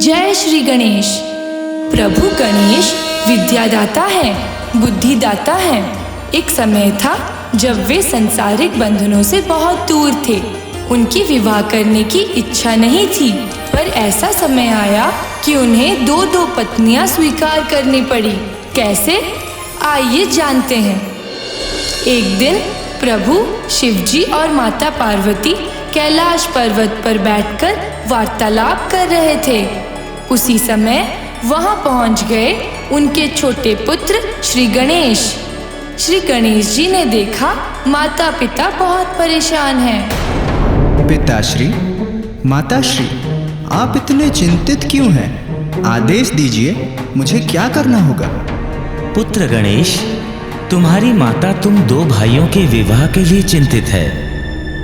जय श्री गणेश। प्रभु गणेश विद्यादाता है, बुद्धिदाता है। एक समय था जब वे सांसारिक बंधनों से बहुत दूर थे। उनकी विवाह करने की इच्छा नहीं थी, पर ऐसा समय आया कि उन्हें दो दो पत्नियां स्वीकार करनी पड़ी। कैसे? आइए जानते हैं। एक दिन प्रभु शिवजी और माता पार्वती कैलाश पर्वत पर बैठकर वार्तालाप कर रहे थे। उसी समय वहां पहुंच गए उनके छोटे पुत्र श्री गणेश। श्री गणेश जी ने देखा माता पिता बहुत परेशान हैं। पिताश्री, माताश्री, आप इतने चिंतित क्यों हैं? आदेश दीजिए, मुझे क्या करना होगा? पुत्र गणेश, तुम्हारी माता तुम दो भाइयों के विवाह के लिए चिंतित है।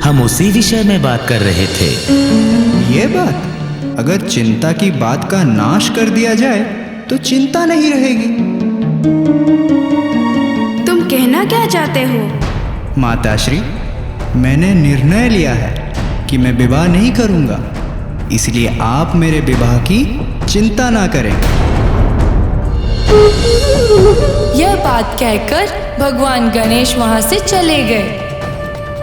हम उसी विषय में बात कर रहे थे। ये बात? अगर चिंता की बात का नाश कर दिया जाए तो चिंता नहीं रहेगी। तुम कहना क्या चाहते हो? माताश्री, मैंने निर्णय लिया है कि मैं विवाह नहीं करूंगा, इसलिए आप मेरे विवाह की चिंता ना करें। यह बात कहकर भगवान गणेश वहां से चले गए।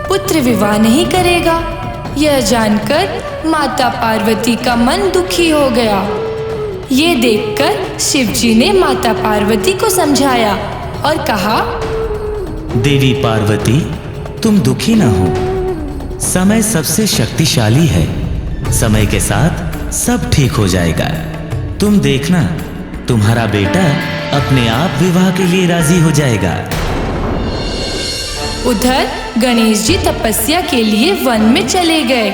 पुत्र विवाह नहीं करेगा, यह जानकर माता पार्वती का मन दुखी हो गया। ये देखकर शिवजी ने माता पार्वती को समझाया और कहा, देवी पार्वती, तुम दुखी न हो। समय सबसे शक्तिशाली है। समय के साथ सब ठीक हो जाएगा। तुम देखना, तुम्हारा बेटा अपने आप विवाह के लिए राजी हो जाएगा। उधर गणेश जी तपस्या के लिए वन में चले गए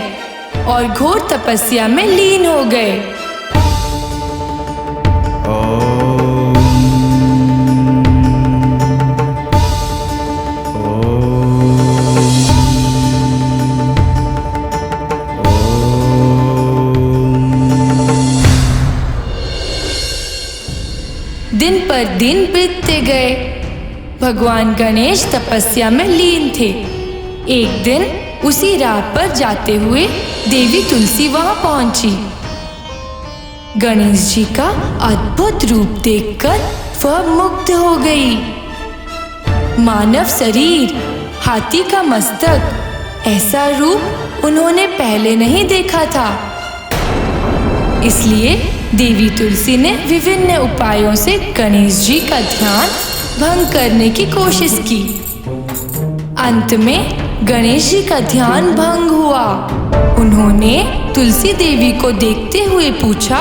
और घोर तपस्या में लीन हो गए। दिन पर दिन बीतते गए। भगवान गणेश तपस्या में लीन थे। एक दिन उसी राह पर जाते हुए देवी तुलसी वहां पहुंची। गणेश जी का अद्भुत रूप देखकर वह मुग्ध हो गई। मानव शरीर, हाथी का मस्तक, ऐसा रूप उन्होंने पहले नहीं देखा था। इसलिए देवी तुलसी ने विभिन्न उपायों से गणेश जी का ध्यान भंग करने की कोशिश की। अंत में गणेश जी का ध्यान भंग हुआ। उन्होंने तुलसी देवी को देखते हुए पूछा,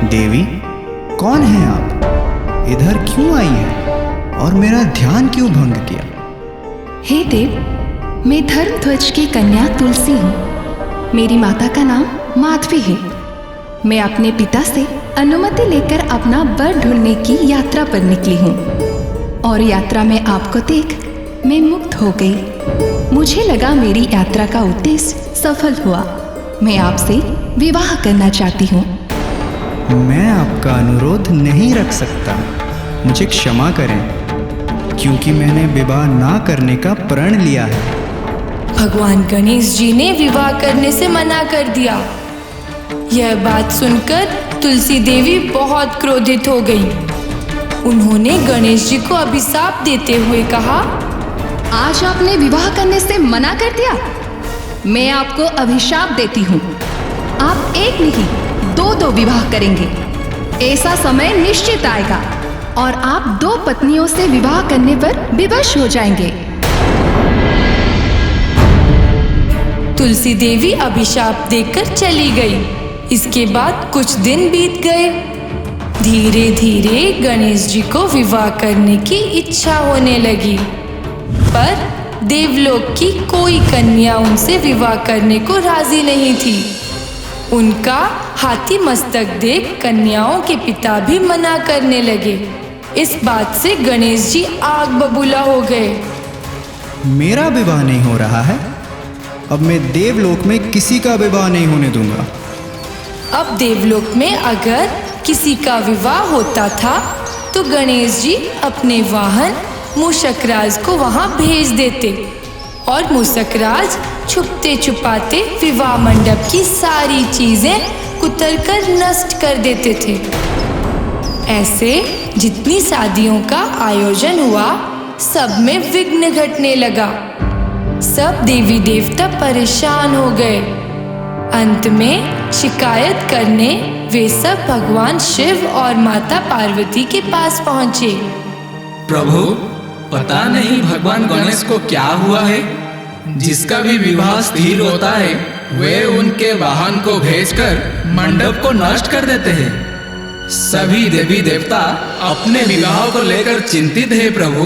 देवी, कौन है आप? इधर क्यों आई हैं? और मेरा ध्यान क्यों भंग किया? हे देव, मैं धर्मध्वज की कन्या तुलसी हूँ। मेरी माता का नाम माधवी है। मैं अपने पिता से अनुमति लेकर अपना वर ढूंढने की यात्रा पर निकली हूँ और यात्रा में आपको देख मैं मुग्ध हो गई। मुझे लगा मेरी यात्रा का उद्देश्य सफल हुआ। मैं आपसे विवाह करना चाहती हूँ। मैं आपका अनुरोध नहीं रख सकता। मुझे क्षमा करें, क्योंकि मैंने विवाह ना करने का प्रण लिया है। भगवान गणेश जी ने विवाह करने से मना कर दिया। यह बात सुनकर तुलसी देवी बहुत क्रोधित हो गई। उन्होंने गणेश जी को अभिशाप देते हुए कहा, आज आपने विवाह करने से मना कर दिया। मैं आपको अभिशाप देती हूँ। आप एक नहीं दो दो विवाह करेंगे। ऐसा समय निश्चित आएगा और आप दो पत्नियों से विवाह करने पर विवश हो जाएंगे। तुलसी देवी अभिशाप देकर चली गई। इसके बाद कुछ दिन बीत गए। धीरे धीरे गणेश जी को विवाह करने की इच्छा होने लगी, पर देवलोक की कोई कन्या उनसे विवाह करने को राजी नहीं थी। उनका हाथी मस्तक देख कन्याओं के पिता भी मना करने लगे। इस बात से गणेश जी आग बबूला हो गए। मेरा विवाह नहीं हो रहा है, अब मैं देवलोक में किसी का विवाह नहीं होने दूंगा। अब देवलोक में अगर किसी का विवाह होता था तो गणेश जी अपने वाहन मूषकराज को वहां भेज देते और मूषकराज छुपते छुपाते विवाह मंडप की सारी चीजें कुतरकर नष्ट कर देते थे। ऐसे जितनी शादियों का आयोजन हुआ सब में विघ्न घटने लगा। सब देवी देवता परेशान हो गए। अंत में शिकायत करने वे सब भगवान शिव और माता पार्वती के पास पहुंचे। प्रभु, पता नहीं भगवान गणेश को क्या हुआ है, जिसका भी विवाह स्थिर होता है वे उनके वाहन को भेजकर मंडप को नष्ट कर देते हैं। सभी देवी देवता अपने विवाह को लेकर चिंतित हैं प्रभु।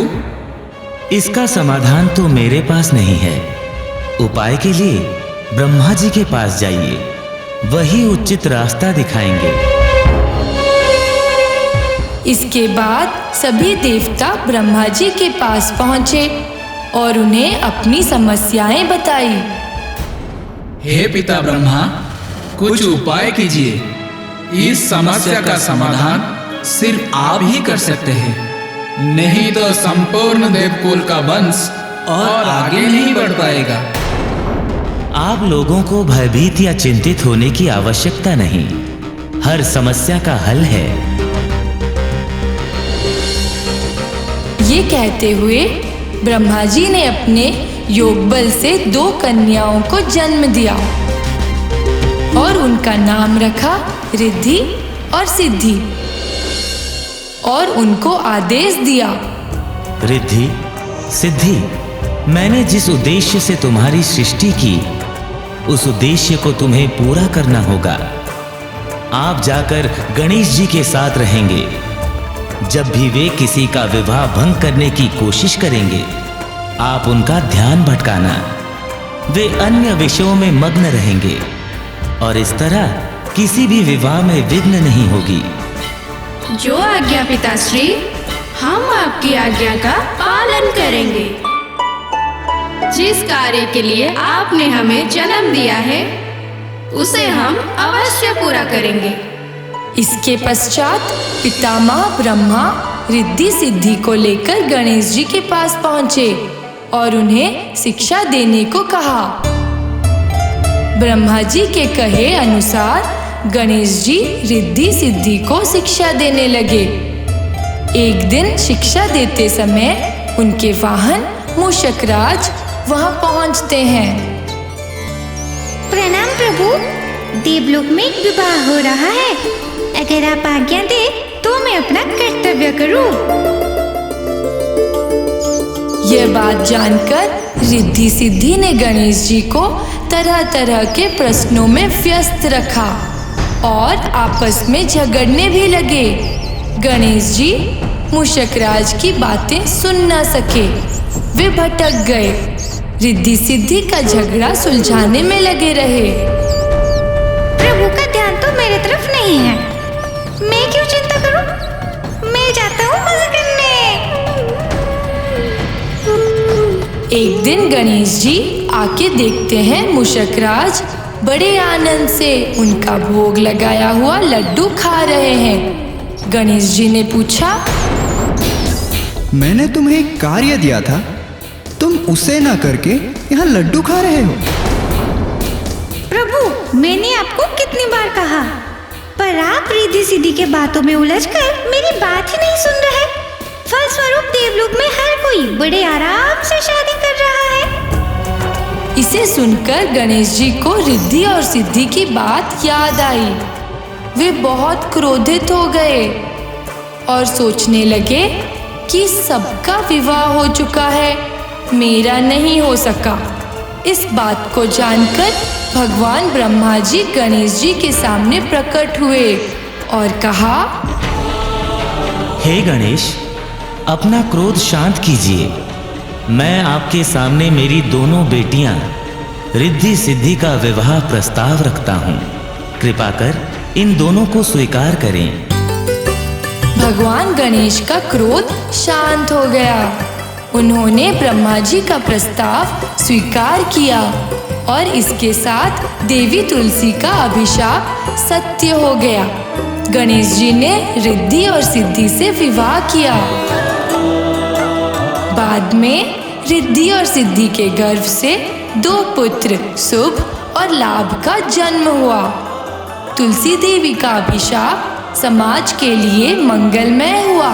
इसका समाधान तो मेरे पास नहीं है। उपाय के लिए ब्रह्मा जी के पास जाइए, वही उचित रास्ता दिखाएंगे। इसके बाद सभी देवता ब्रह्मा जी के पास पहुंचे और उन्हें अपनी समस्याएं बताई। हे पिता ब्रह्मा, कुछ उपाय कीजिए। इस समस्या का समाधान सिर्फ आप ही कर सकते हैं, नहीं तो संपूर्ण देवकुल का वंश और आगे नहीं बढ़ पाएगा। आप लोगों को भयभीत या चिंतित होने की आवश्यकता नहीं। हर समस्या का हल है। ये कहते हुए ब्रह्मा जी ने अपने योग बल से 2 कन्याओं को जन्म दिया और उनका नाम रखा रिद्धि और सिद्धि, और उनको आदेश दिया, रिद्धि, सिद्धि, मैंने जिस उद्देश्य से तुम्हारी सृष्टि की उस उद्देश्य को तुम्हें पूरा करना होगा। आप जाकर गणेश जी के साथ रहेंगे। जब भी वे किसी का विवाह भंग करने की कोशिश करेंगे, आप उनका ध्यान भटकाना। वे अन्य विषयों में मग्न रहेंगे और इस तरह किसी भी विवाह में विघ्न नहीं होगी। जो आज्ञा पिताश्री, हम आपकी आज्ञा का पालन करेंगे। जिस कार्य के लिए आपने हमें जन्म दिया है उसे हम अवश्य पूरा करेंगे। इसके पश्चात पितामह ब्रह्मा रिद्धि सिद्धि को लेकर गणेश जी के पास पहुंचे और उन्हें शिक्षा देने को कहा। ब्रह्मा जी के कहे अनुसार गणेश जी रिद्धि सिद्धि को शिक्षा देने लगे। एक दिन शिक्षा देते समय उनके वाहन मूषकराज वहां पहुंचते हैं। प्रणाम प्रभु, देवलोक में एक विवाह हो रहा है। अगर आप आज्ञा दे तो मैं अपना कर्तव्य करूं। यह बात जानकर रिद्धि सिद्धि ने गणेश जी को तरह तरह के प्रश्नों में व्यस्त रखा और आपस में झगड़ने भी लगे। गणेश जी मूषकराज की बातें सुन न सके, वे भटक गए। रिद्धि सिद्धि का झगड़ा सुलझाने में लगे रहे। प्रभु का ध्यान तो मेरे तरफ नहीं है, मैं क्यों चिंता करूं? मैं जाता हूं मजे करने। एक दिन गणेश जी आके देखते हैं मूषकराज बड़े आनंद से उनका भोग लगाया हुआ लड्डू खा रहे हैं। गणेश जी ने पूछा, मैंने तुम्हें एक कार्य दिया था, तुम उसे ना करके यहाँ लड्डू खा रहे हो। प्रभु, मैंने आपको कितनी बार कहा, पर आप रिद्धि सिद्धि के बातों में उलझकर मेरी बात ही नहीं सुन रहे। फलस्वरूप देवलोक में हर कोई बड़े आराम से शादी कर रहा है। इसे सुनकर गणेश जी को रिद्धि और सिद्धि की बात याद आई। वे बहुत क्रोधित हो गए और सोचने लगे कि सबका विवाह हो चुका है, मेरा नहीं हो सका। इस बात को जानकर भगवान ब्रह्मा जी गणेश जी के सामने प्रकट हुए और कहा, हे गणेश, अपना क्रोध शांत कीजिए। मैं आपके सामने मेरी दोनों बेटियां रिद्धि सिद्धि का विवाह प्रस्ताव रखता हूँ। कृपा कर इन दोनों को स्वीकार करें। भगवान गणेश का क्रोध शांत हो गया। उन्होंने ब्रह्मा जी का प्रस्ताव स्वीकार किया और इसके साथ देवी तुलसी का अभिशाप सत्य हो गया। गणेश जी ने रिद्धि और सिद्धि से विवाह किया। बाद में रिद्धि और सिद्धि के गर्भ से 2 पुत्र शुभ और लाभ का जन्म हुआ। तुलसी देवी का अभिशाप समाज के लिए मंगलमय हुआ।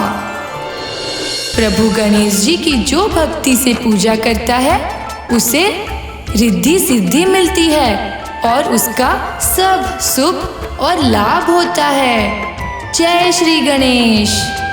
प्रभु गणेश जी की जो भक्ति से पूजा करता है उसे रिद्धि सिद्धि मिलती है और उसका सब शुभ और लाभ होता है। जय श्री गणेश।